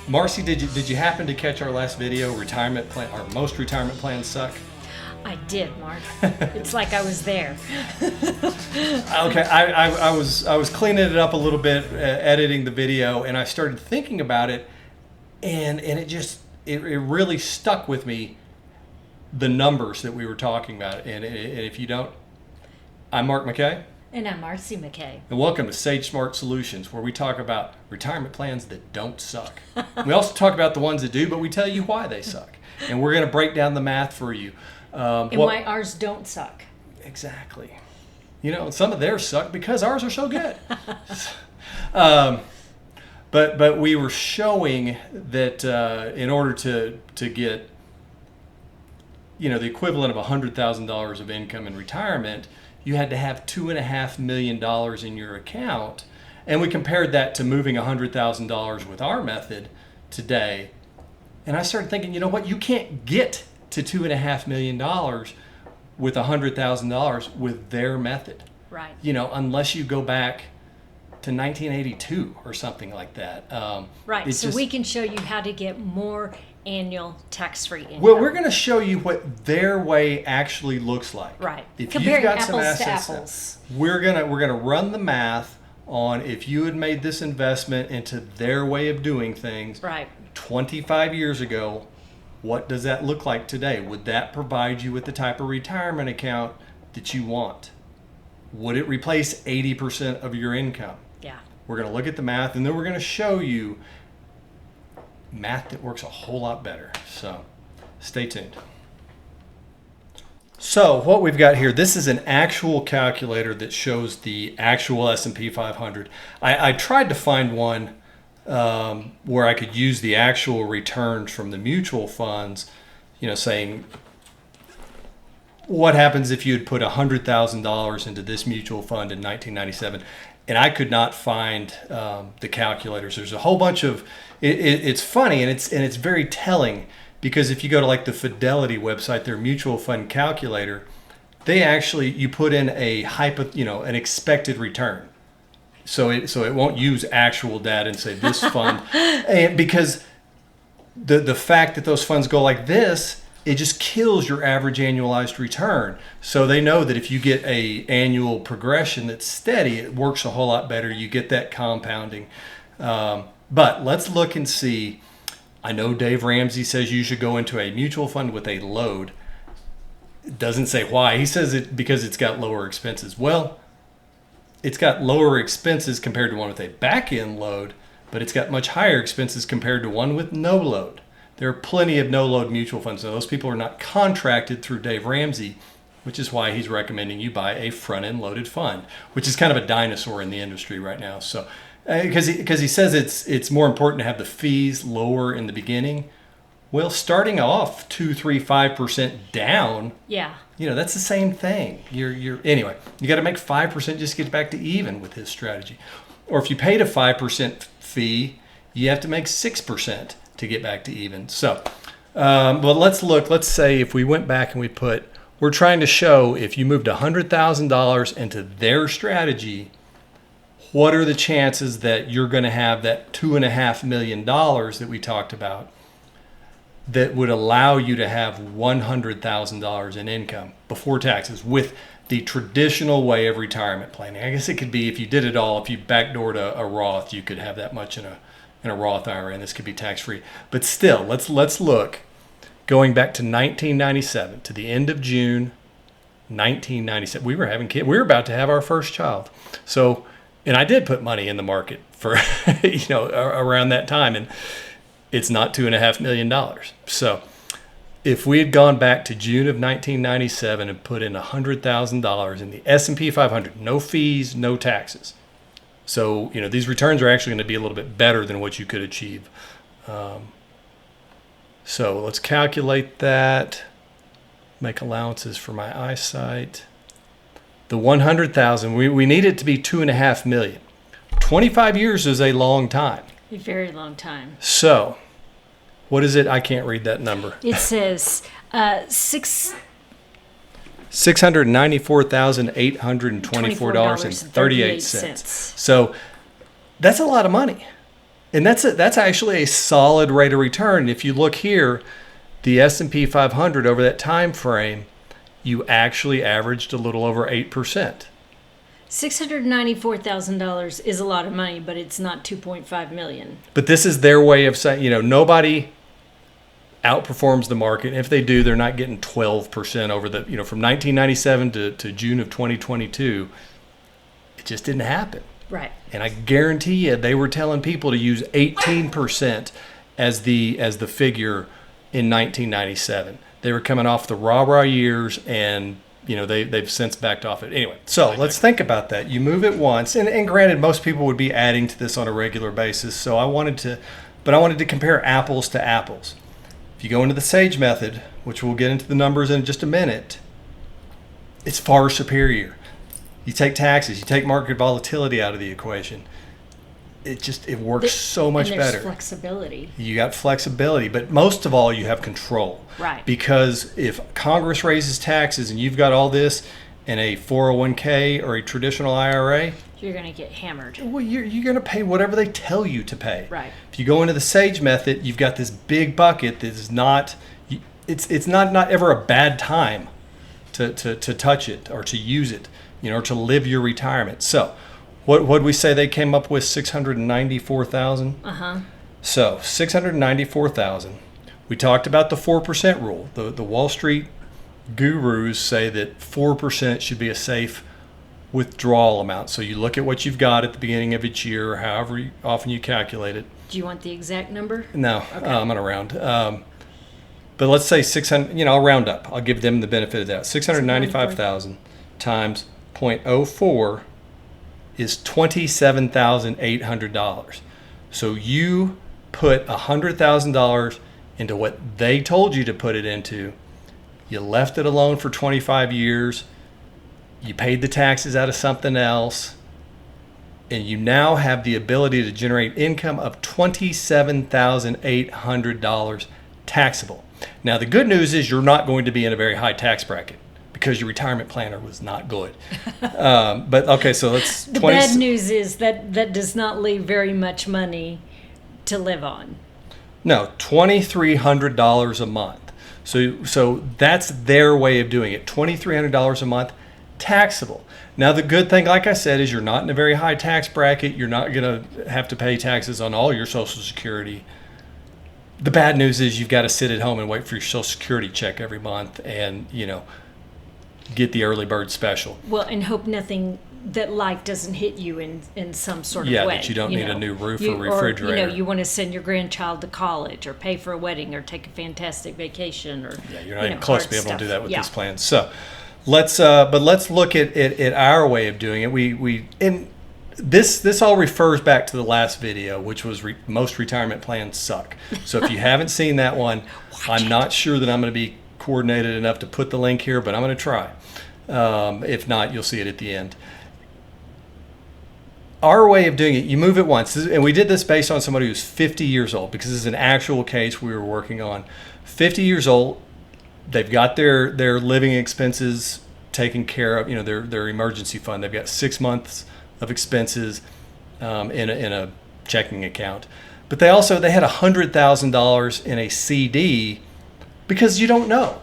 Marcy, did you happen to catch our last video? Retirement plan, or most retirement plans suck. I did, Mark. It's like I was there. Okay, I was cleaning it up a little bit, editing the video, and I started thinking about it, and it really stuck with me, the numbers that we were talking about. And if you don't, I'm Mark McKay. And I'm Marcy McKay. And welcome to Sage Smart Solutions, where we talk about retirement plans that don't suck. We also talk about the ones that do, but we tell you why they suck. And we're going to break down the math for you. And why ours don't suck. Exactly. You know, some of theirs suck because ours are so good. But we were showing that in order to get, you know, the equivalent of $100,000 of income in retirement, you had to have $2.5 million in your account. And we compared that to moving $100,000 with our method today. And I started thinking, you know what, you can't get to $2.5 million with $100,000 with their method. Right. You know, unless you go back to 1982 or something like that. Right. So we can show you how to get more annual tax-free income. Well, we're going to show you what their way actually looks like. Right. If comparing you've got apples some assets, to apples. we're gonna run the math on if you had made this investment into their way of doing things. Right. 25 years ago, what does that look like today? Would that provide you with the type of retirement account that you want? Would it replace 80% of your income? Yeah. We're going to look at the math, and then we're going to show you math that works a whole lot better. So stay tuned. So what we've got here, this is an actual calculator that shows the actual S&P 500. I tried to find one where I could use the actual returns from the mutual funds, you know, saying what happens if you had put $100,000 into this mutual fund in 1997, and I could not find the calculators. There's a whole bunch of it's funny and it's very telling, because if you go to like the Fidelity website, their mutual fund calculator, they actually, you put in an expected return. So it won't use actual data and say this fund, and because the fact that those funds go like this, it just kills your average annualized return. So they know that if you get a annual progression that's steady, it works a whole lot better. You get that compounding. But let's look and see. I know Dave Ramsey says you should go into a mutual fund with a load. It doesn't say why. He says it because it's got lower expenses. Well, it's got lower expenses compared to one with a back-end load, but it's got much higher expenses compared to one with no load. There are plenty of no-load mutual funds. Now, those people are not contracted through Dave Ramsey, which is why he's recommending you buy a front-end loaded fund, which is kind of a dinosaur in the industry right now. So, because he says it's more important to have the fees lower in the beginning. Well, starting off 2, 3, 5% down. Yeah. You know, that's the same thing. Anyway, you got to make 5% just to get back to even with his strategy. Or if you paid a 5% fee, you have to make 6% to get back to even. So, but let's look. Let's say if we went back and we're trying to show if you moved $100,000 into their strategy, what are the chances that you're going to have that $2.5 million that we talked about that would allow you to have $100,000 in income before taxes with the traditional way of retirement planning? I guess it could be if you did it all, if you backdoored a Roth, you could have that much in a Roth IRA, and this could be tax-free. But still, let's look. Going back to 1997, to the end of June 1997, we were having kids. We were about to have our first child. So, and I did put money in the market for, around that time, and it's not $2.5 million. So if we had gone back to June of 1997 and put in $100,000 in the S&P 500, no fees, no taxes. So, these returns are actually going to be a little bit better than what you could achieve. So let's calculate that, make allowances for my eyesight. The 100,000, we need it to be $2.5 million. 25 years is a long time. A very long time. So, what is it? I can't read that number. It says $694,824.38. So that's a lot of money. And that's actually a solid rate of return. And if you look here, the S&P 500 over that time frame, you actually averaged a little over 8%. $694,000 is a lot of money, but it's not $2.5 million. But this is their way of saying, nobody outperforms the market. If they do, they're not getting 12% over the, from 1997 to June of 2022. It just didn't happen. Right. And I guarantee you, they were telling people to use 18% as the figure in 1997. They were coming off the rah-rah years, and they've since backed off it. Anyway, so let's think about that. You move it once, and granted, most people would be adding to this on a regular basis. So I wanted to compare apples to apples. If you go into the Sage method, which we'll get into the numbers in just a minute, it's far superior. You take taxes, you take market volatility out of the equation. It works so much and there's better. Flexibility. You got flexibility, but most of all, you have control. Right. Because if Congress raises taxes and you've got all this in a 401k or a traditional IRA, you're going to get hammered. Well, you're going to pay whatever they tell you to pay. Right. If you go into the Sage method, you've got this big bucket that is not. It's not ever a bad time to touch it or to use it, or to live your retirement. So. What we say they came up with? 694,000. So 694,000. We talked about the 4% rule. The Wall Street gurus say that 4% should be a safe withdrawal amount. So you look at what you've got at the beginning of each year, or however often you calculate it. Do you want the exact number? No, okay. I'm going to round. But let's say 600. I'll round up. I'll give them the benefit of that. 695,000 times 0.04. is $27,800. So you put $100,000 into what they told you to put it into. You left it alone for 25 years. You paid the taxes out of something else. And you now have the ability to generate income of $27,800 taxable. Now, the good news is you're not going to be in a very high tax bracket, because your retirement planner was not good. But okay, so let's. The bad news is that does not leave very much money to live on. No, $2,300 a month. So that's their way of doing it. $2,300 a month, taxable. Now the good thing, like I said, is you're not in a very high tax bracket. You're not going to have to pay taxes on all your Social Security. The bad news is you've got to sit at home and wait for your Social Security check every month, and get the early bird special. Well, and hope that life doesn't hit you in some sort of way. Yeah, that you don't need a new roof or refrigerator. Or, you want to send your grandchild to college, or pay for a wedding, or take a fantastic vacation, or you're not even close to be able to do that with this plan. So let's look at our way of doing it. And this all refers back to the last video, which was most retirement plans suck. So if you haven't seen that one, I'm not sure that I'm going to be coordinated enough to put the link here, but I'm going to try. If not, you'll see it at the end. Our way of doing it, you move it once, and we did this based on somebody who's 50 years old, because this is an actual case we were working on. 50 years old, they've got their living expenses taken care of, their emergency fund. They've got 6 months of expenses in a checking account, but they had $100,000 in a CD. Because you don't know.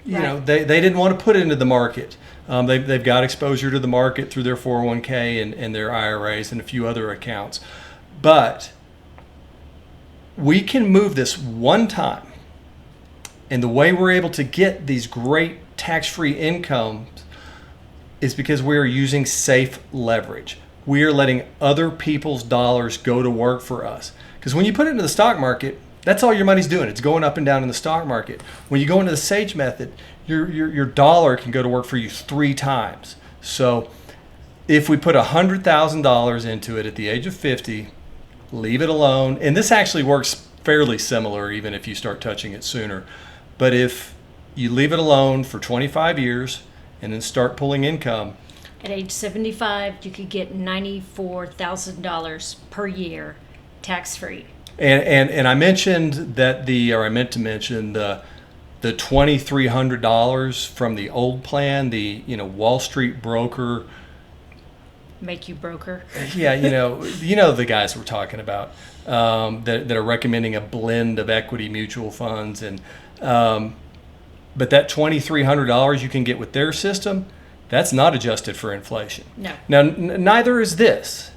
They didn't want to put it into the market. They've got exposure to the market through their 401k and their IRAs and a few other accounts. But we can move this one time. And the way we're able to get these great tax-free incomes is because we are using safe leverage. We are letting other people's dollars go to work for us. Because when you put it into the stock market, that's all your money's doing. It's going up and down in the stock market. When you go into the Sage method, your dollar can go to work for you 3 times. So if we put $100,000 into it at the age of 50, leave it alone, and this actually works fairly similar even if you start touching it sooner. But if you leave it alone for 25 years and then start pulling income. At age 75, you could get $94,000 per year tax-free. And I mentioned that I meant to mention the $2,300 from the old plan, the Wall Street broker Make you broker. Yeah, the guys we're talking about that are recommending a blend of equity mutual funds, and but that $2,300 you can get with their system, that's not adjusted for inflation. No. Now, neither is this.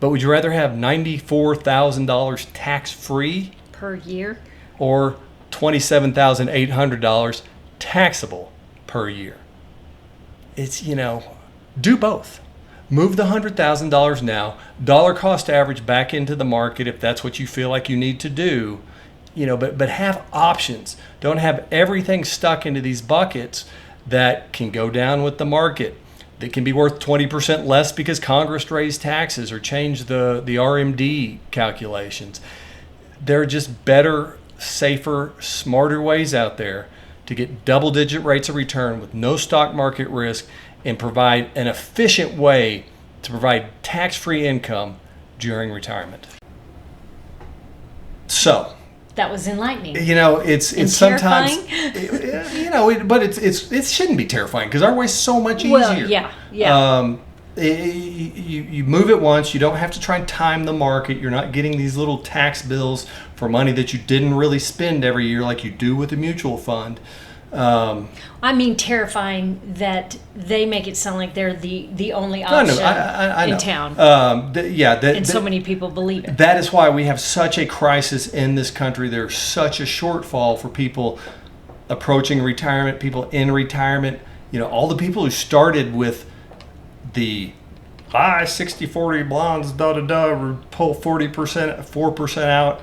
But would you rather have $94,000 tax free Per year? or $27,800 taxable per year? It's do both. Move the $100,000 now, dollar cost average back into the market if that's what you feel like you need to do, but have options. Don't have everything stuck into these buckets that can go down with the market, that can be worth 20% less because Congress raised taxes or changed the RMD calculations. There are just better, safer, smarter ways out there to get double-digit rates of return with no stock market risk and provide an efficient way to provide tax-free income during retirement. So, that was enlightening. It's sometimes, but it shouldn't be terrifying because our way's so much easier. Well, yeah. You move it once. You don't have to try and time the market. You're not getting these little tax bills for money that you didn't really spend every year like you do with a mutual fund. I mean, terrifying that they make it sound like they're the only option I know. in town. And so many people believe it. That is why we have such a crisis in this country. There's such a shortfall for people approaching retirement, people in retirement. All the people who started with the 60-40 blondes, pull 40%, 4% out.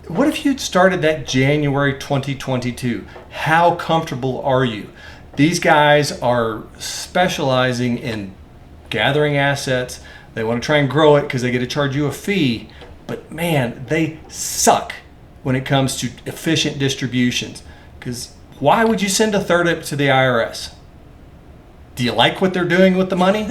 What if you'd started that January 2022? How comfortable are you? These guys are specializing in gathering assets. They want to try and grow it because they get to charge you a fee. But man, they suck when it comes to efficient distributions. Because why would you send a third up to the IRS? Do you like what they're doing with the money?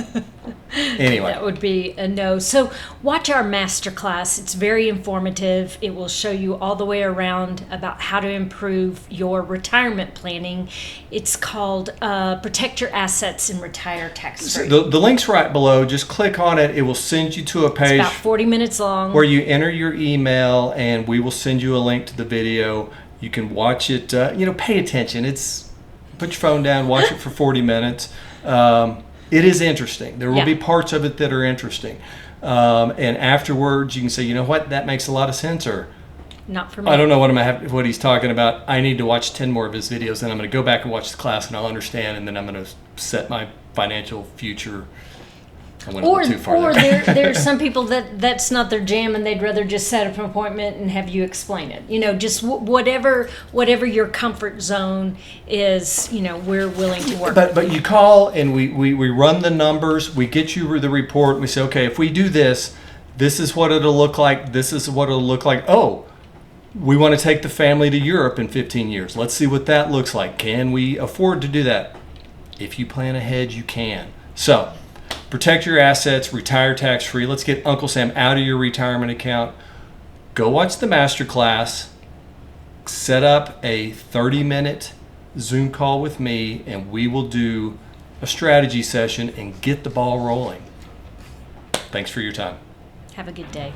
Anyway. That would be a no. So watch our masterclass. It's very informative. It will show you all the way around about how to improve your retirement planning. It's called Protect Your Assets and Retire Tax-Free. The link's right below. Just click on it. It will send you to a page. It's about 40 minutes long. Where you enter your email and we will send you a link to the video. You can watch it. Pay attention. Put your phone down, watch it for 40 minutes. It is interesting. There will be parts of it that are interesting. And afterwards, you can say, you know what, that makes a lot of sense, or not for me. I don't know what he's talking about. I need to watch 10 more of his videos, and I'm going to go back and watch the class, and I'll understand, and then I'm going to set my financial future. Or there's some people that's not their jam and they'd rather just set up an appointment and have you explain it. Just whatever your comfort zone is, we're willing to work. But you call and we run the numbers, we get you the report, and we say, okay, if we do this, this is what it'll look like, this is what it'll look like. Oh, we want to take the family to Europe in 15 years. Let's see what that looks like. Can we afford to do that? If you plan ahead, you can. So, protect your assets, retire tax-free. Let's get Uncle Sam out of your retirement account. Go watch the masterclass. Set up a 30-minute Zoom call with me, and we will do a strategy session and get the ball rolling. Thanks for your time. Have a good day.